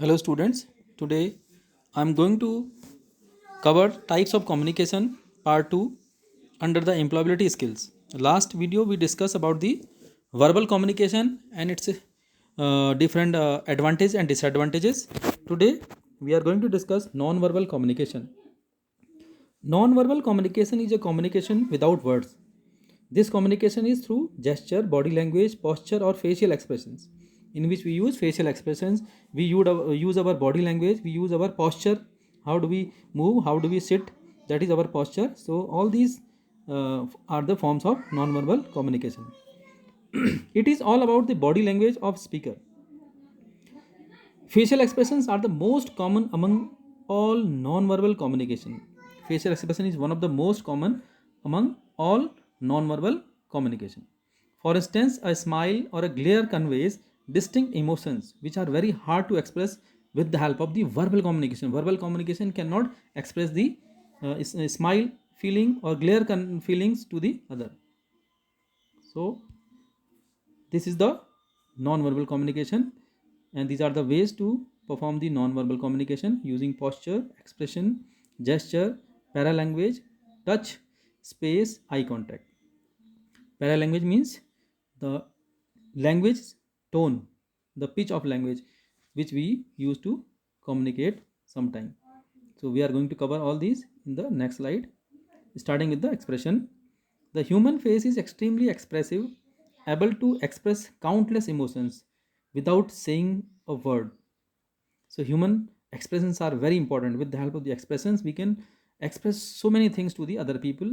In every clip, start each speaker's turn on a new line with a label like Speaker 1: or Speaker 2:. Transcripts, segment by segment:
Speaker 1: Hello students, today I am going to cover types of communication part 2 under the employability skills. Last video we discussed about the verbal communication and its different advantages and disadvantages. Today we are going to discuss non-verbal communication. Non-verbal communication is a communication without words. This communication is through gesture, body language, posture, or facial expressions. In which we use facial expressions, we use our body language, we use our posture. How do we move? How do we sit? That is our posture. So, all these are the forms of non-verbal communication. It is all about the body language of speaker. Facial expressions are the most common among all non-verbal communication. Facial expression is one of the most common among all non-verbal communication. For instance, a smile or a glare conveys distinct emotions which are very hard to express with the help of the verbal communication. Verbal communication cannot express the smile feeling or glare feelings to the other. So, this is the non-verbal communication, and these are the ways to perform the non-verbal communication using posture, expression, gesture, paralanguage, touch, space, eye contact. Paralanguage means the language tone, the pitch of language which we use to communicate sometime. So we are going to cover all these in the next slide, starting with the expression. The human face is extremely expressive, able to express countless emotions without saying a word. So human expressions are very important. With the help of the expressions, we can express so many things to the other people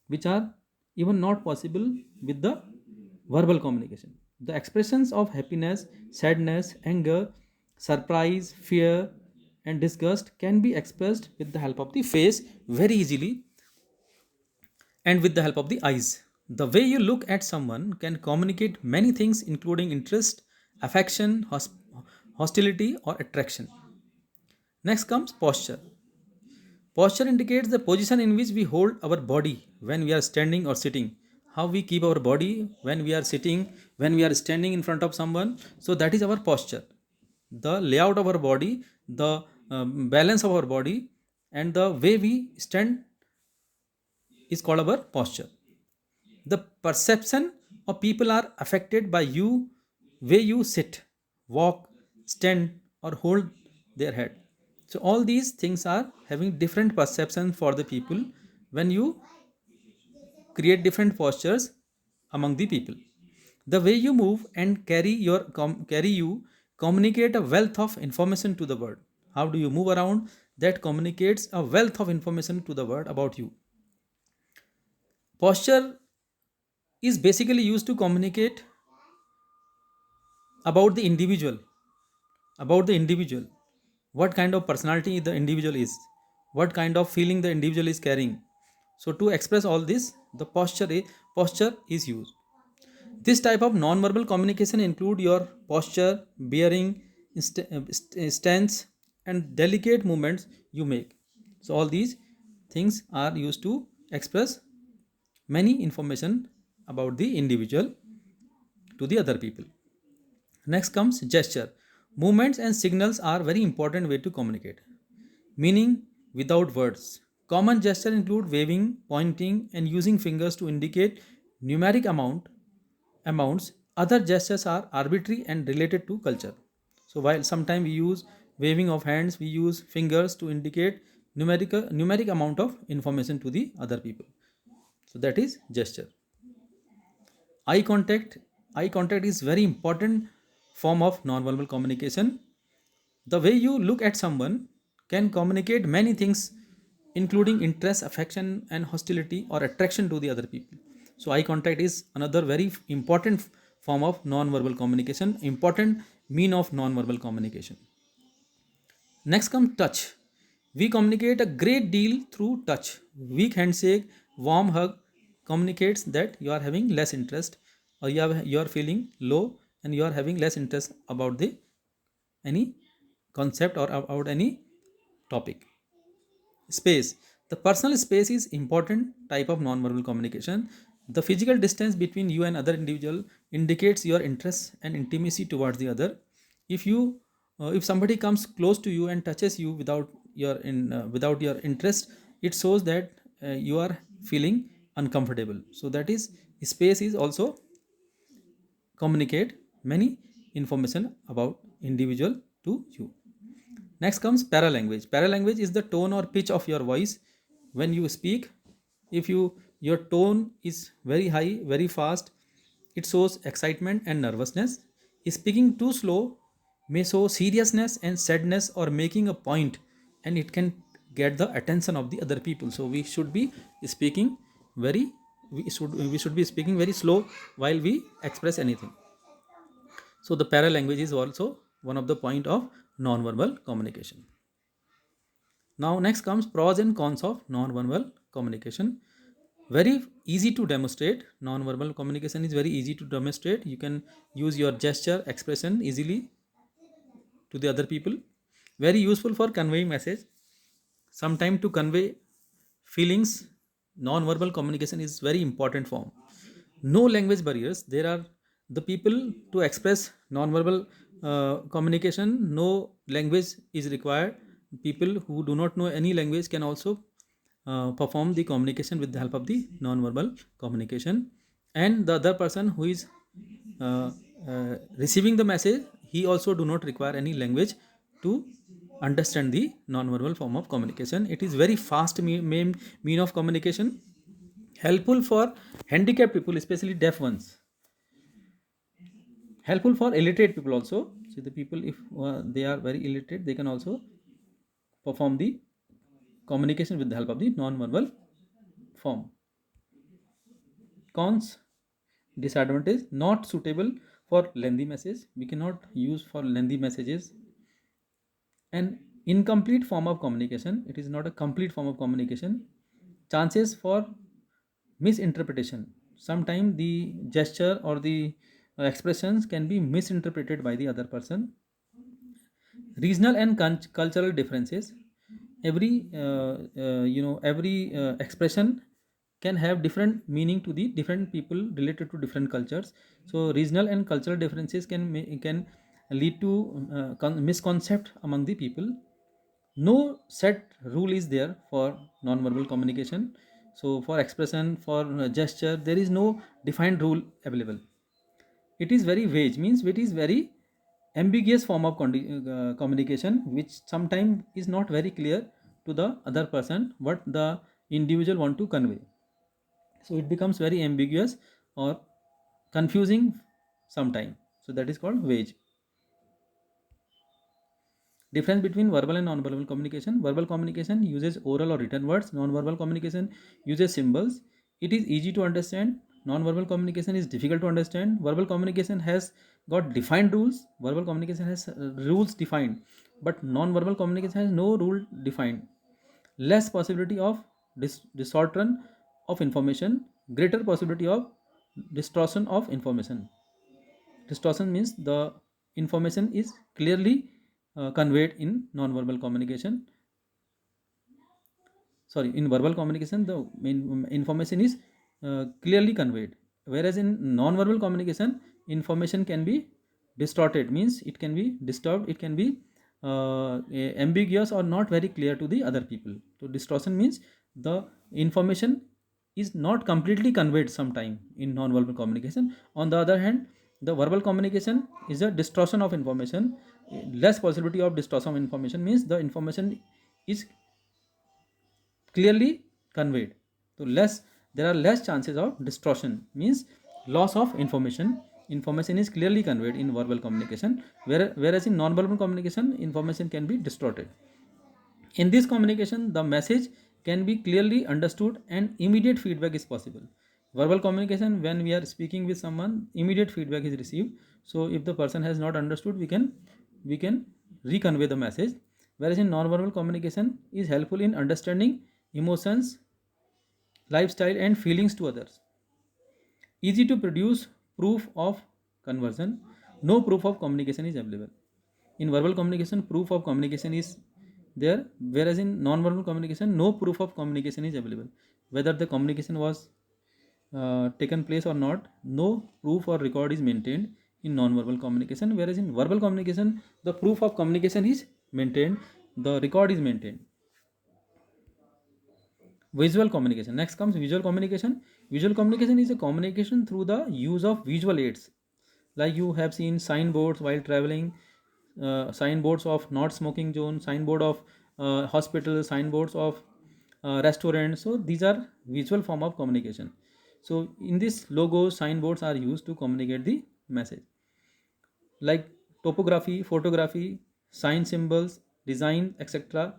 Speaker 1: which are even not possible with the verbal communication. The expressions of happiness, sadness, anger, surprise, fear, and disgust can be expressed with the help of the face very easily and with the help of the eyes. The way you look at someone can communicate many things, including interest, affection, hostility, or attraction. Next comes posture. Posture indicates the position in which we hold our body when we are standing or sitting. How we keep our body when we are sitting, when we are standing in front of someone. So, that is our posture. The layout of our body, the balance of our body, and the way we stand is called our posture. The perception of people are affected by you, way you sit, walk, stand, or hold their head. So all these things are having different perception for the people when you create different postures among the people. The way you move and carry you communicate a wealth of information to the world. How do you move around? That communicates a wealth of information to the world about you. Posture is basically used to communicate about the individual, about the individual, what kind of personality the individual is, what kind of feeling the individual is carrying. So to express all this, the posture is used. This type of non-verbal communication include your posture, bearing, stance, and delicate movements you make. So all these things are used to express many information about the individual to the other people. Next comes gesture. Movements and signals are very important way to communicate. Meaning without words. Common gesture include waving, pointing, and using fingers to indicate numeric amounts. Other gestures are arbitrary and related to culture. So while sometimes we use waving of hands, we use fingers to indicate numeric amount of information to the other people. So that is gesture. Eye contact is very important form of non-verbal communication. The way you look at someone can communicate many things, including interest, affection, and hostility or attraction to the other people. So eye contact is another very important form of non-verbal communication, important mean of non-verbal communication. Next comes touch. We communicate a great deal through touch. Weak handshake, warm hug communicates that you are having less interest, or you are feeling low and you are having less interest about the any concept or about any topic. Space. The personal space is important type of non-verbal communication. The physical distance between you and other individual indicates your interest and intimacy towards the other. If you If somebody comes close to you and touches you without your interest, it shows that you are feeling uncomfortable. So that is, space is also communicate many information about individual to you. Next comes paralanguage. Paralanguage is the tone or pitch of your voice when you speak. If your tone is very high, very fast, it shows excitement and nervousness. Speaking too slow may show seriousness and sadness or making a point, and it can get the attention of the other people. So we should be speaking very we should be speaking very slow while we express anything. So the paralanguage is also one of the point of non-verbal communication. Now next comes pros and cons of non-verbal communication. Very easy to demonstrate. Non-verbal communication is very easy to demonstrate. You can use your gesture expression easily to the other people. Very useful for conveying message. Sometimes to convey feelings, non-verbal communication is very important form. No language barriers. There are the people to express non-verbal communication. No language is required. People who do not know any language can also perform the communication with the help of the non-verbal communication. And the other person who is uh, receiving the message, he also do not require any language to understand the non-verbal form of communication. It is very fast mean of communication, helpful for handicapped people, especially deaf ones, helpful for illiterate people also. So the people, if they are very illiterate, they can also perform the communication with the help of the non-verbal form. Cons: disadvantage, not suitable for lengthy message. We cannot use for lengthy messages. An incomplete form of communication. It is not a complete form of communication. Chances for misinterpretation. Sometimes the gesture or the expressions can be misinterpreted by the other person. Regional and cultural differences. Every expression can have different meaning to the different people related to different cultures. So regional and cultural differences can lead to misconcept among the people. No set rule is there for non-verbal communication. So for expression, for gesture, there is no defined rule available. It is very vague, means it is very ambiguous form of communication, which sometimes is not very clear to the other person what the individual want to convey. So it becomes very ambiguous or confusing sometime. So that is called vague. Difference between verbal and non-verbal communication. Verbal communication uses oral or written words. Non-verbal communication uses symbols. It is easy to understand. Non-verbal communication is difficult to understand. Verbal communication has got defined rules. Verbal communication has rules defined, but non-verbal communication has no rule defined. Less possibility of distortion of information. Greater possibility of distortion of information. Distortion means the information is clearly conveyed in non-verbal communication. Sorry, in verbal communication, the information is clearly conveyed. Whereas in non-verbal communication, information can be distorted, means it can be disturbed, it can be ambiguous or not very clear to the other people. So distortion means the information is not completely conveyed sometime in non-verbal communication. On the other hand, the verbal communication is a distortion of information. Less possibility of distortion of information means the information is clearly conveyed. So less, there are less chances of distortion, means loss of information. Information is clearly conveyed in verbal communication, whereas in non-verbal communication, information can be distorted. In this communication, the message can be clearly understood and immediate feedback is possible. Verbal communication, when we are speaking with someone, immediate feedback is received. So if the person has not understood, we can reconvey the message. Whereas in non-verbal communication is helpful in understanding emotions, lifestyle and feelings to others. Easy to produce proof of conversion. No proof of communication is available. In verbal communication, proof of communication is there, whereas in non-verbal communication, no proof of communication is available. Whether the communication was taken place or not, no proof or record is maintained. in non-verbal communication, whereas in verbal communication the proof of communication is maintained, the record is maintained. Visual communication. Next comes visual communication. Visual communication is a communication through the use of visual aids, like you have seen signboards while traveling, signboards of not smoking zone, signboard of hospital, signboards of restaurants. So these are visual form of communication. So in this, logos, signboards are used to communicate the message, like topography, photography, sign symbols, design, etc.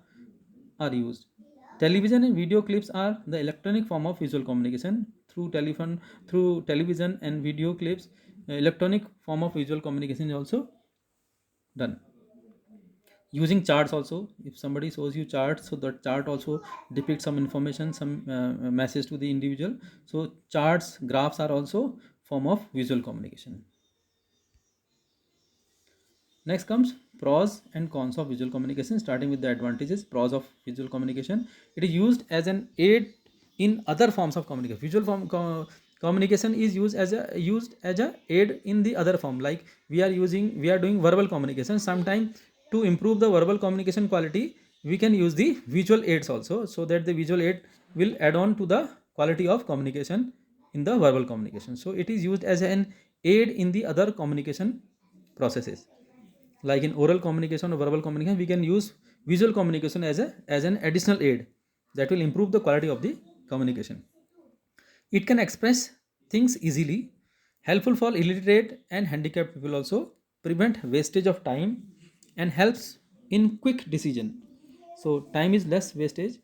Speaker 1: are used. Television and video clips are the electronic form of visual communication. Through television and video clips, electronic form of visual communication is also done. Using charts also, if somebody shows you charts, so that chart also depicts some information, some message to the individual. So charts, graphs are also form of visual communication. Next comes pros and cons of visual communication. Starting with the advantages. Pros of visual communication: it is used as an aid in other forms of communication. Communication is used as a aid in the other form, like we are doing verbal communication. Sometimes to improve the verbal communication quality, we can use the visual aids also, so that the visual aid will add on to the quality of communication in the verbal communication. So it is used as an aid in the other communication processes. Like in oral communication or verbal communication, we can use visual communication as an additional aid that will improve the quality of the communication. It can express things easily, helpful for illiterate and handicapped people also, prevent wastage of time, and helps in quick decision. So time is less wastage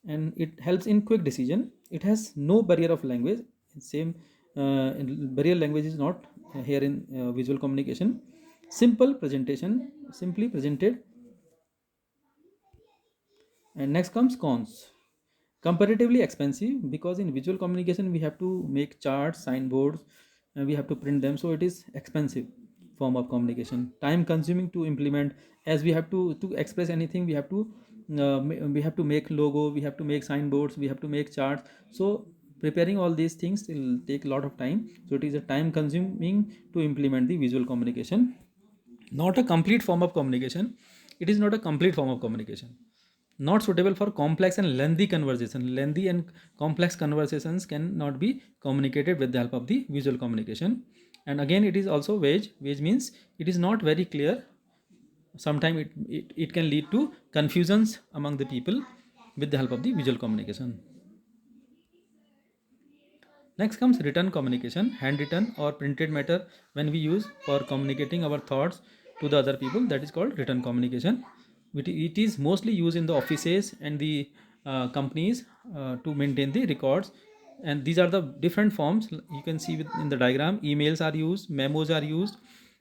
Speaker 1: and it helps in quick decision. It has no barrier of language. Same barrier language is not here in visual communication. Simple presentation, simply presented. And next comes cons. Comparatively expensive, because in visual communication we have to make charts, signboards, and we have to print them, so it is expensive form of communication. Time consuming to implement, as we have to express anything, we have to make logo, we have to make signboards, we have to make charts. So preparing all these things will take a lot of time, so it is a time consuming to implement the visual communication. Not a complete form of communication. It is not a complete form of communication. Not suitable for complex and lengthy conversation. Lengthy and complex conversations cannot be communicated with the help of the visual communication. And again, it is also vague. Vague means it is not very clear. Sometimes it can lead to confusions among the people with the help of the visual communication. Next comes written communication. Handwritten or printed matter, when we use for communicating our thoughts to the other people, that is called written communication. It is mostly used in the offices and the companies to maintain the records. And these are the different forms you can see in the diagram. Emails are used, memos are used,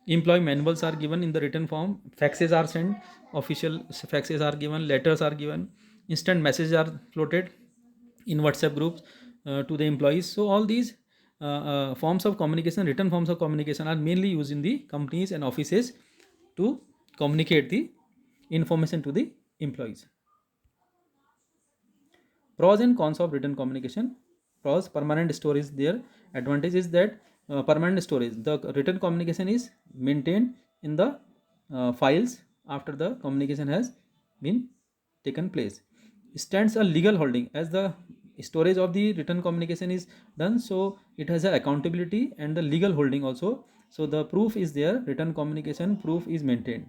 Speaker 1: employee manuals are given in the written form, faxes are sent, official faxes are given, letters are given, instant messages are floated in WhatsApp groups to the employees. So all these forms of communication, written forms of communication, are mainly used in the companies and offices to communicate the information to the employees. Pros and cons of written communication. Pros: permanent storage there. Advantage is that permanent storage. The written communication is maintained in the files after the communication has been taken place. Stands a legal holding, as the storage of the written communication is done, so it has a accountability and the legal holding also. So the proof is there, written communication proof is maintained.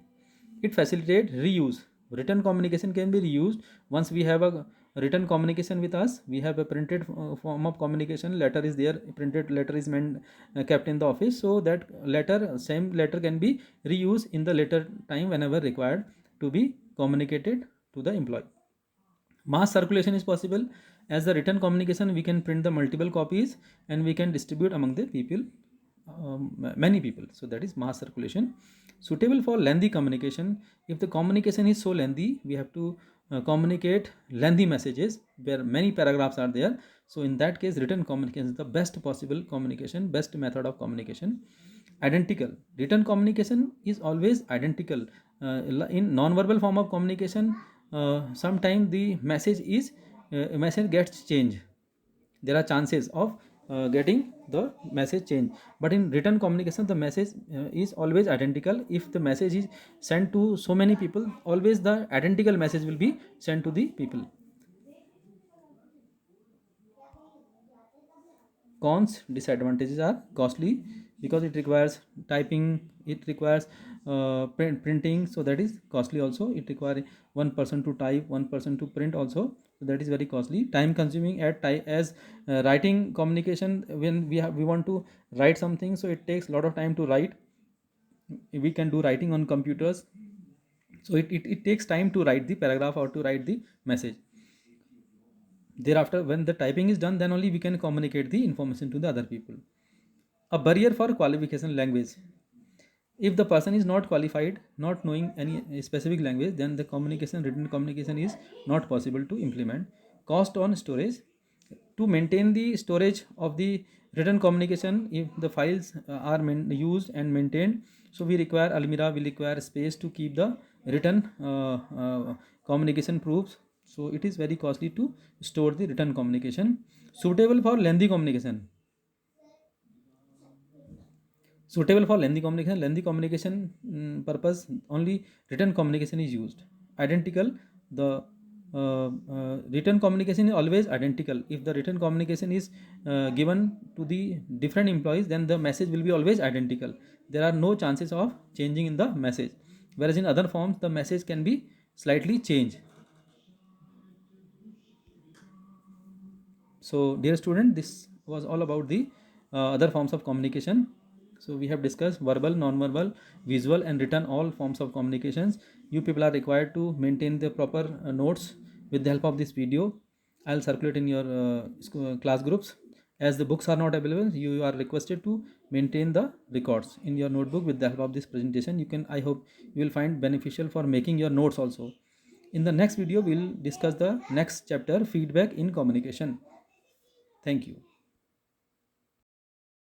Speaker 1: It facilitates reuse. Written communication can be reused. Once we have a written communication with us, we have a printed form of communication, letter is there, printed letter is kept in the office, so that same letter can be reused in the later time whenever required to be communicated to the employee. Mass circulation is possible. As the written communication, we can print the multiple copies and we can distribute among the people, many people. So that is mass circulation. Suitable for lengthy communication. If the communication is so lengthy, we have to communicate lengthy messages where many paragraphs are there. So in that case, written communication is the best possible communication, best method of communication. Identical. Written communication is always identical. In non-verbal form of communication, sometimes the message gets changed. There are chances of getting the message changed. But in written communication, the message is always identical. If the message is sent to so many people, always the identical message will be sent to the people. Cons, disadvantages are costly because it requires typing, it requires printing, so that is costly. Also it requires one person to type, one person to print also, so that is very costly. Time consuming as writing communication, when we want to write something, so it takes a lot of time to write. We can do writing on computers, so it takes time to write the paragraph or to write the message. Thereafter, when the typing is done, then only we can communicate the information to the other people. A barrier for qualification: language. If the person is not qualified, not knowing any specific language, then the written communication is not possible to implement. Cost on storage: to maintain the storage of the written communication, if the files are used and maintained, so we require almirah, we require space to keep the written communication proofs, so it is very costly to store the written communication. Suitable for lengthy communication. Suitable for lengthy communication purpose, only written communication is used. Identical, the written communication is always identical. If the written communication is given to the different employees, then the message will be always identical. There are no chances of changing in the message, whereas in other forms the message can be slightly changed. So dear student, this was all about the other forms of communication. So we have discussed verbal, non-verbal, visual and written, all forms of communications. You people are required to maintain the proper notes with the help of this video. I'll circulate in your class groups. As the books are not available, you are requested to maintain the records in your notebook with the help of this presentation. I hope you will find beneficial for making your notes also. In the next video, we'll discuss the next chapter, feedback in communication. Thank you.